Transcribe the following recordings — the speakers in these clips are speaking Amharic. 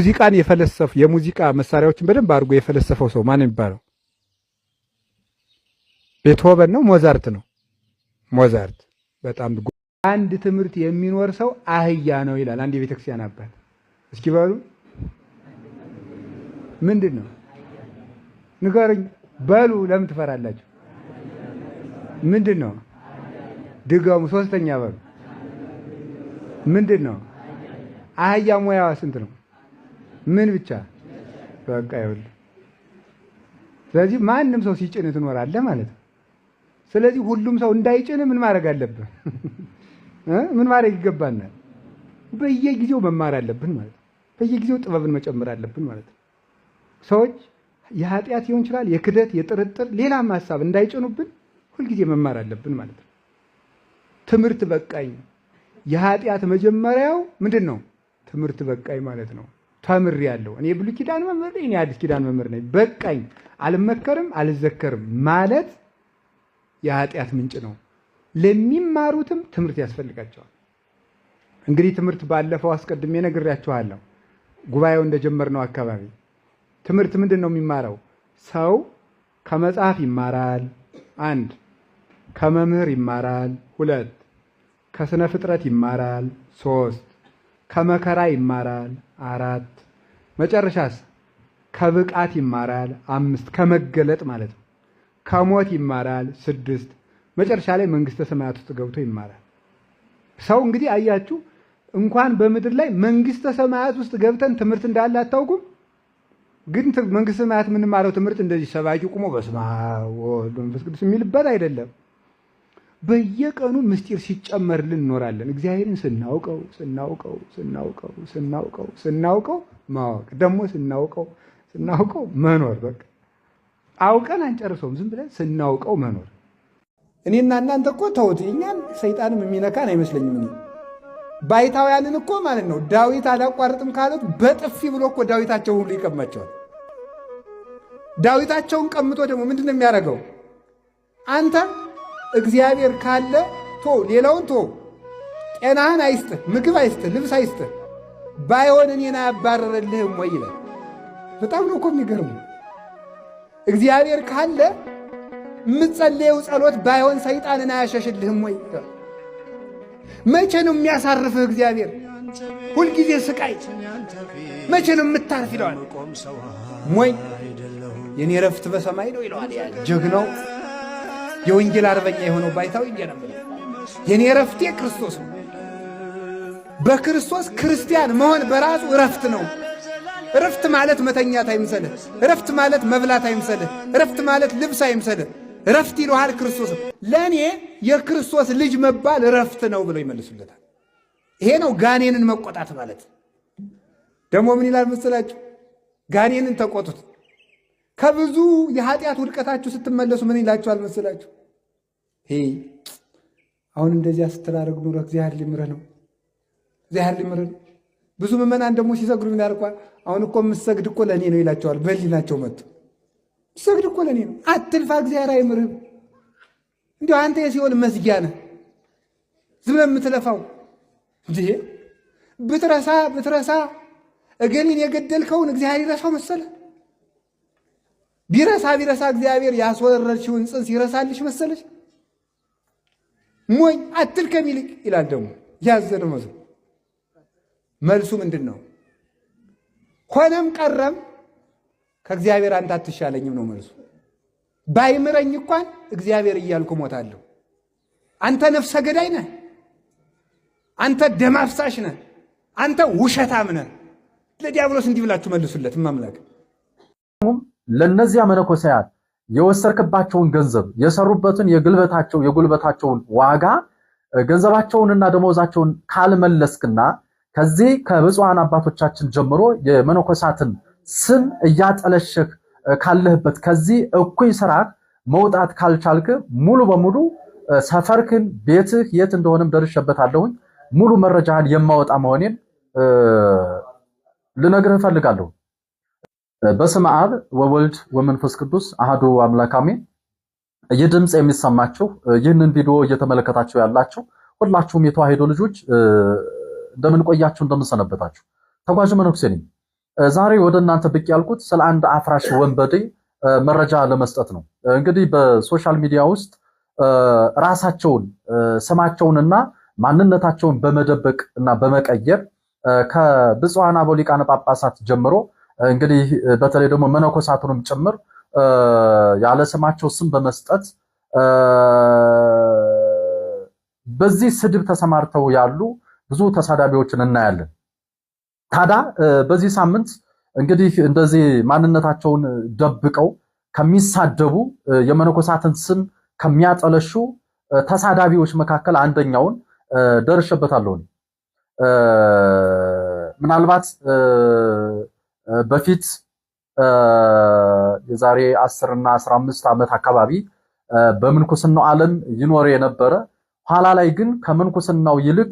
ሙዚቃን የፈለሰፈው የሙዚቃ መሳሪያዎችን በደንብ አድርጎ የፈለሰፈው ሰው ማን የሚባለው? ቤትሆቨን ነው? ሞዛርት ነው? ሞዛርት። በጣም አንድ ትምህርት የሚኖር ሰው አህያ ነው ይላል አንድ የቤተክርስቲያን አባት። እስኪ በሉ ምንድን ነው ንገሩኝ። በሉ ለምን ትፈራላችሁ? ምንድን ነው? ድገሙ። ሶስተኛ በሉ ምንድን ነው? አህያ ሙያዋ ስንት ነው? ምን ብቻ በቃ ይኸውልህ። ስለዚህ ማንም ሰው ሲጭን ትኖራለህ ማለት ነው። ስለዚህ ሁሉም ሰው እንዳይጭን ምን ማድረግ አለብን? ምን ማድረግ ይገባናል? በየጊዜው መማር አለብን ማለት ነው። በየጊዜው ጥበብን መጨመር አለብን ማለት ነው። ሰዎች የኃጢአት ሊሆን ይችላል፣ የክደት፣ የጥርጥር ሌላም ሀሳብ እንዳይጭኑብን ሁልጊዜ መማር አለብን ማለት ነው። ትምህርት በቃኝ። የኃጢአት መጀመሪያው ምንድን ነው? ትምህርት በቃኝ ማለት ነው። ተምሬያለሁ። እኔ ብሉይ ኪዳን መምህር ነኝ፣ እኔ አዲስ ኪዳን መምህር ነኝ። በቃኝ፣ አልመከርም፣ አልዘከርም ማለት የኃጢአት ምንጭ ነው። ለሚማሩትም ትምህርት ያስፈልጋቸዋል። እንግዲህ ትምህርት ባለፈው አስቀድሜ ነግሬያችኋለሁ። ጉባኤው እንደጀመርነው አካባቢ ትምህርት ምንድን ነው የሚማረው? ሰው ከመጽሐፍ ይማራል፣ 1 ከመምህር ይማራል፣ 2 ከስነ ፍጥረት ይማራል፣ 3 ከመከራ ይማራል፣ 4 መጨረሻስ ከብቃት ይማራል፣ 5 ከመገለጥ ማለት ነው። ከሞት ይማራል፣ 6 መጨረሻ ላይ መንግስተ ሰማያት ውስጥ ገብቶ ይማራል። ሰው እንግዲህ አያችሁ፣ እንኳን በምድር ላይ መንግስተ ሰማያት ውስጥ ገብተን ትምህርት እንዳለ አታውቁም? ግን መንግስተ ሰማያት የምንማረው ትምህርት እንደዚህ ሰባኪ ቁሞ በስመ አብ ወወልድ ወመንፈስ ቅዱስ የሚልበት አይደለም። በየቀኑ ምስጢር ሲጨመርልን እንኖራለን። እግዚአብሔርን ስናውቀው ስናውቀው ስናውቀው ስናውቀው ስናውቀው ማወቅ ደግሞ ስናውቀው መኖር። በቃ አውቀን አንጨርሰውም፣ ዝም ብለን ስናውቀው መኖር። እኔና እናንተ እኮ ተውት፣ እኛን ሰይጣንም የሚነካን አይመስለኝም። እኔ ባይታውያንን እኮ ማለት ነው ዳዊት አላቋርጥም ካሉት በጥፊ ብሎ እኮ ዳዊታቸውን ሁሉ ይቀማቸዋል። ዳዊታቸውን ቀምቶ ደግሞ ምንድን ነው የሚያደርገው? አንተ እግዚአብሔር ካለ ቶ ሌላውን ቶ ጤናህን አይስጥህ፣ ምግብ አይስጥህ፣ ልብስ አይስጥህ፣ ባይሆን እኔን አያባረረልህም ወይ ይላል። በጣም ነው እኮ የሚገርሙ። እግዚአብሔር ካለ የምትጸልየው ጸሎት ባይሆን ሰይጣንን አያሸሽልህም ወይ? መቼ ነው የሚያሳርፍህ እግዚአብሔር? ሁልጊዜ ስቃይ መቼ ነው የምታርፍ ይለዋል። ሞይ የኔ ረፍት በሰማይ ነው ይለዋል። ያ ጀግናው የወንጌል አርበኛ የሆነው ባይታዊ እንጀነም የኔ ረፍቴ ክርስቶስ ነው። በክርስቶስ ክርስቲያን መሆን በራሱ ረፍት ነው። ረፍት ማለት መተኛት አይምሰልህ። ረፍት ማለት መብላት አይምሰልህ። ረፍት ማለት ልብስ አይምሰልህ። ረፍት ይለዋል ክርስቶስ። ለእኔ የክርስቶስ ልጅ መባል ረፍት ነው ብለው ይመልሱለታል። ይሄ ነው ጋኔንን መቆጣት ማለት። ደግሞ ምን ይላል መሰላችሁ? ጋኔንን ተቆጡት። ከብዙ የኃጢአት ውድቀታችሁ ስትመለሱ ምን ይላችኋል መሰላችሁ? አሁን እንደዚያ ስትላረግ ኑሮ እግዚአብሔር ሊምርህ ነው፣ እግዚአብሔር ሊምርህ ነው። ብዙ ምዕመናን ደግሞ ሲሰግዱ ምን ያርቋል? አሁን እኮ የምትሰግድ እኮ ለእኔ ነው ይላቸዋል። በህሊናቸው መጥቶ ሰግድ እኮ ለእኔ ነው፣ አትልፋ፣ እግዚአብሔር አይምርህም። እንዲሁ አንተ የሲኦል መዝጊያ ነህ፣ ዝም ብለህ የምትለፋው እንጂ ብትረሳ እገሌን የገደልከውን እግዚአብሔር ይረሳው መሰለህ? ቢረሳ እግዚአብሔር ያስወረርሽውን ጽንስ ይረሳልሽ መሰለሽ? ሞኝ አትልከም ይልቅ ይላል። ደግሞ ያዘነ መልሱ ምንድን ነው? ሆነም ቀረም ከእግዚአብሔር አንተ አትሻለኝም ነው መልሱ። ባይምረኝ እንኳን እግዚአብሔር እያልኩ ሞታለሁ። አንተ ነፍሰ ገዳይ ነህ፣ አንተ ደም አፍሳሽ ነህ፣ አንተ ውሸታም ነህ። ለዲያብሎስ እንዲህ ብላችሁ መልሱለት። ማምላክ ለነዚያ መነኮሳያት የወሰርክባቸውን ገንዘብ የሰሩበትን የጉልበታቸውን ዋጋ ገንዘባቸውንና ደሞዛቸውን ካልመለስክና ከዚህ ከብፁዓን አባቶቻችን ጀምሮ የመነኮሳትን ስም እያጠለሸክ ካለህበት ከዚህ እኩይ ስራ መውጣት ካልቻልክ ሙሉ በሙሉ ሰፈርክን ቤትህ የት እንደሆነም ደርሼበታለሁኝ ሙሉ መረጃህን የማወጣ መሆኔን ልነግርህ እፈልጋለሁ። በስመ አብ ወወልድ ወመንፈስ ቅዱስ አሐዱ አምላክ አሜን። ይህ ድምጽ የሚሰማችሁ ይህንን ቪዲዮ እየተመለከታችሁ ያላችሁ ሁላችሁም የተዋሕዶ ልጆች እንደምን ቆያችሁ፣ እንደምን ሰነበታችሁ? ተጓዥ መነኩሴ ነኝ። ዛሬ ወደ እናንተ ብቅ ያልኩት ስለ አንድ አፍራሽ ወንበዴ መረጃ ለመስጠት ነው። እንግዲህ በሶሻል ሚዲያ ውስጥ ራሳቸውን ስማቸውንና ማንነታቸውን በመደበቅ እና በመቀየር ከብፁዓን አበው ሊቃነ ጳጳሳት ጀምሮ እንግዲህ በተለይ ደግሞ መነኮሳቱንም ጭምር ያለ ስማቸው ስም በመስጠት በዚህ ስድብ ተሰማርተው ያሉ ብዙ ተሳዳቢዎችን እናያለን። ታዲያ በዚህ ሳምንት እንግዲህ እንደዚህ ማንነታቸውን ደብቀው ከሚሳደቡ የመነኮሳትን ስም ከሚያጠለሹ ተሳዳቢዎች መካከል አንደኛውን ደርሼበታለሁ። ምናልባት በፊት የዛሬ 10 እና 15 ዓመት አካባቢ በምንኩስናው ዓለም ይኖር የነበረ ኋላ ላይ ግን ከምንኩስናው ይልቅ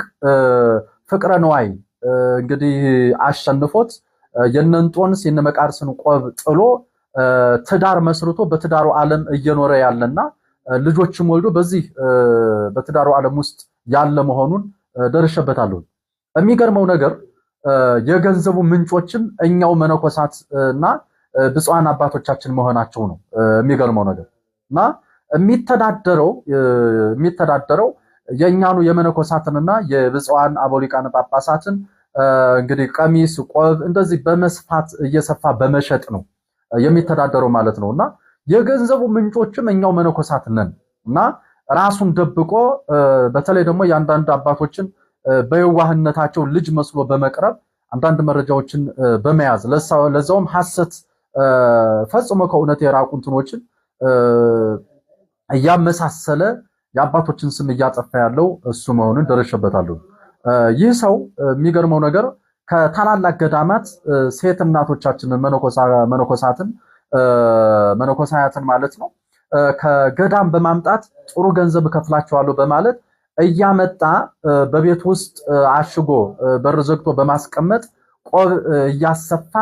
ፍቅረ ነዋይ እንግዲህ አሸንፎት የነንጦንስ የነመቃርስን ቆብ ጥሎ ትዳር መስርቶ በትዳሩ ዓለም እየኖረ ያለና ልጆችም ወልዶ በዚህ በትዳሩ ዓለም ውስጥ ያለ መሆኑን ደርሼበታለሁ። የሚገርመው ነገር የገንዘቡ ምንጮችም እኛው መነኮሳት እና ብፁዓን አባቶቻችን መሆናቸው ነው የሚገርመው ነገር እና የሚተዳደረው የኛኑ የመነኮሳትንና የብፁዓን አበው ሊቃነ ጳጳሳትን እንግዲህ ቀሚስ ቆብ እንደዚህ በመስፋት እየሰፋ በመሸጥ ነው የሚተዳደረው ማለት ነውና የገንዘቡ ምንጮችም እኛው መነኮሳት ነን እና ራሱን ደብቆ በተለይ ደግሞ የአንዳንድ አባቶችን በየዋህነታቸው ልጅ መስሎ በመቅረብ አንዳንድ መረጃዎችን በመያዝ ለዛውም ሐሰት ፈጽሞ ከእውነት የራቁ እንትኖችን እያመሳሰለ የአባቶችን ስም እያጠፋ ያለው እሱ መሆኑን ደርሼበታለሁ። ይህ ሰው የሚገርመው ነገር ከታላላቅ ገዳማት ሴት እናቶቻችንን መነኮሳያትን ማለት ነው ከገዳም በማምጣት ጥሩ ገንዘብ ከፍላቸዋለሁ በማለት እያመጣ በቤት ውስጥ አሽጎ በር ዘግቶ በማስቀመጥ ቆብ እያሰፋ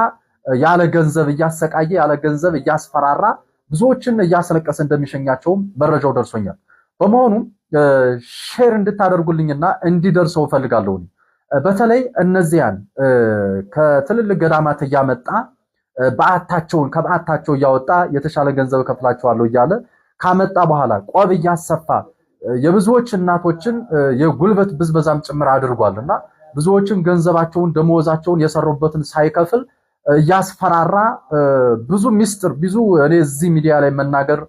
ያለ ገንዘብ እያሰቃየ ያለ ገንዘብ እያስፈራራ ብዙዎችን እያስለቀሰ እንደሚሸኛቸውም መረጃው ደርሶኛል። በመሆኑም ሼር እንድታደርጉልኝና እንዲደርሰው ፈልጋለሁ። በተለይ እነዚያን ከትልልቅ ገዳማት እያመጣ ከበዓታቸው እያወጣ የተሻለ ገንዘብ ከፍላቸዋለሁ እያለ ካመጣ በኋላ ቆብ እያሰፋ የብዙዎች እናቶችን የጉልበት ብዝበዛም ጭምር አድርጓልና ብዙዎችን ገንዘባቸውን ደሞዛቸውን የሰሩበትን ሳይከፍል እያስፈራራ ብዙ ሚስጥር ብዙ እኔ እዚህ ሚዲያ ላይ መናገር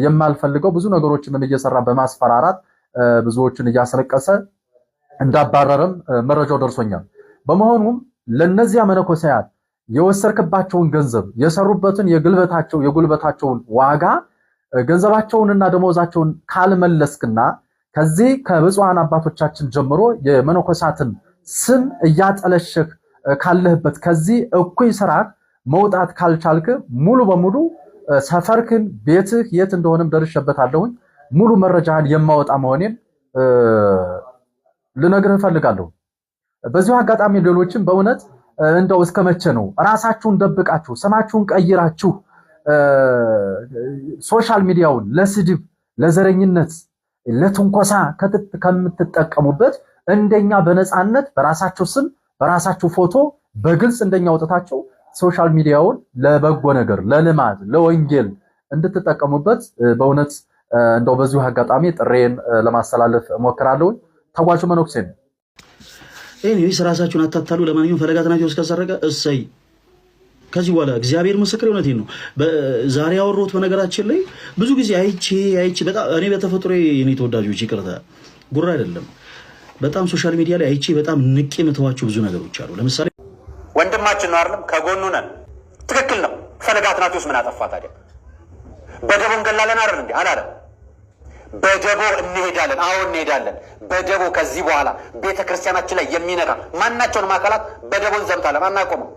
የማልፈልገው ብዙ ነገሮችንም እየሰራ በማስፈራራት ብዙዎችን እያስለቀሰ እንዳባረረም መረጃው ደርሶኛል። በመሆኑም ለነዚያ መነኮሳያት የወሰርክባቸውን ገንዘብ የሰሩበትን የጉልበታቸውን ዋጋ ገንዘባቸውንና ደሞዛቸውን ካልመለስክና ከዚህ ከብፁዓን አባቶቻችን ጀምሮ የመነኮሳትን ስም እያጠለሸክ ካለህበት ከዚህ እኩይ ስርዓት መውጣት ካልቻልክ ሙሉ በሙሉ ሰፈርክን ቤትህ የት እንደሆነም ደርሼበታለሁኝ ሙሉ መረጃን የማወጣ መሆኔን ልነግርህ ፈልጋለሁ። በዚሁ አጋጣሚ ሌሎችም በእውነት እንደው እስከመቼ ነው ራሳችሁን ደብቃችሁ ስማችሁን ቀይራችሁ ሶሻል ሚዲያውን ለስድብ፣ ለዘረኝነት፣ ለትንኮሳ ከምትጠቀሙበት እንደኛ በነፃነት በራሳችሁ ስም በራሳችሁ ፎቶ በግልጽ እንደኛ ወጣታችሁ ሶሻል ሚዲያውን ለበጎ ነገር፣ ለልማት፣ ለወንጌል እንድትጠቀሙበት በእውነት እንደው በዚሁ አጋጣሚ ጥሬን ለማስተላለፍ እሞክራለሁ። ተጓዡ መነኩሴ ነው። እኔስ ራሳችሁን አታታሉ። ለማንኛውም ፈለገ አትናቴዎስ ከሰረቀ እሰይ። ከዚህ በኋላ እግዚአብሔር ምስክር እውነቴን ነው። ዛሬ ያወራሁት በነገራችን ላይ ብዙ ጊዜ አይቼ በጣም እኔ በተፈጥሮ እኔ ተወዳጆች ይቅርታ ጉራ አይደለም በጣም ሶሻል ሚዲያ ላይ አይቼ በጣም ንቄ የምተዋቸው ብዙ ነገሮች አሉ። ለምሳሌ ወንድማችን ነው አይደለም? ከጎኑ ነን። ትክክል ነው። ፈለገ አትናቴዎስ ምን አጠፋ ታዲያ? በደቦ እንገላለን አይደል እንዴ? አላለም። በደቦ እንሄዳለን። አዎ እንሄዳለን በደቦ። ከዚህ በኋላ ቤተክርስቲያናችን ላይ የሚነካ ማናቸውንም አካላት በደቦ እንዘምታለን፣ አናቆመው።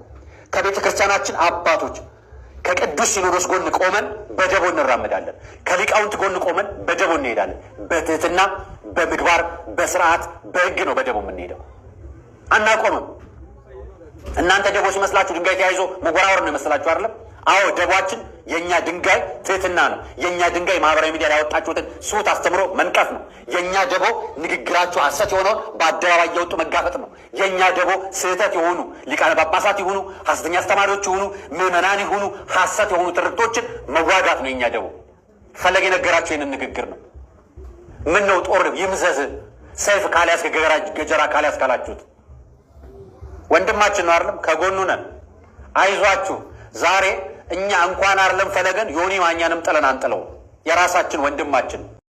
ከቤተ ክርስቲያናችን አባቶች ከቅዱስ ሲኖዶስ ጎን ቆመን በደቦ እንራመዳለን። ከሊቃውንት ጎን ቆመን በደቦ እንሄዳለን። በትህትና በምግባር በስርዓት በህግ ነው በደቦ የምንሄደው፣ አናቆምም። እናንተ ደቦ ሲመስላችሁ ድንጋይ ተያይዞ መጎራወር ነው ይመስላችሁ አይደለም? አዎ ደቧችን የኛ ድንጋይ ትህትና ነው። የኛ ድንጋይ ማህበራዊ ሚዲያ ላይ ያወጣችሁትን ሱት አስተምሮ መንቀፍ ነው። የኛ ደቦ ንግግራችሁ ሐሰት የሆነውን በአደባባይ እያወጡ መጋፈጥ ነው። የኛ ደቦ ስህተት የሆኑ ሊቃነ ጳጳሳት ይሁኑ፣ ሐሰተኛ አስተማሪዎች ይሁኑ፣ ምዕመናን ይሁኑ፣ ሐሰት የሆኑ ትርክቶችን መዋጋት ነው የኛ ደቦ። ፈለገ የነገራችሁ ይህንን ንግግር ነው። ምን ነው ጦር ይምዘዝ ሰይፍ ካልያዝክ ገጀራ ካልያዝክ ካላችሁት ወንድማችን ነው አይደለም? ከጎኑ ነን። አይዟችሁ። ዛሬ እኛ እንኳን አይደለም ፈለገን ዮኒ ማኛንም ጥለን አንጥለው። የራሳችን ወንድማችን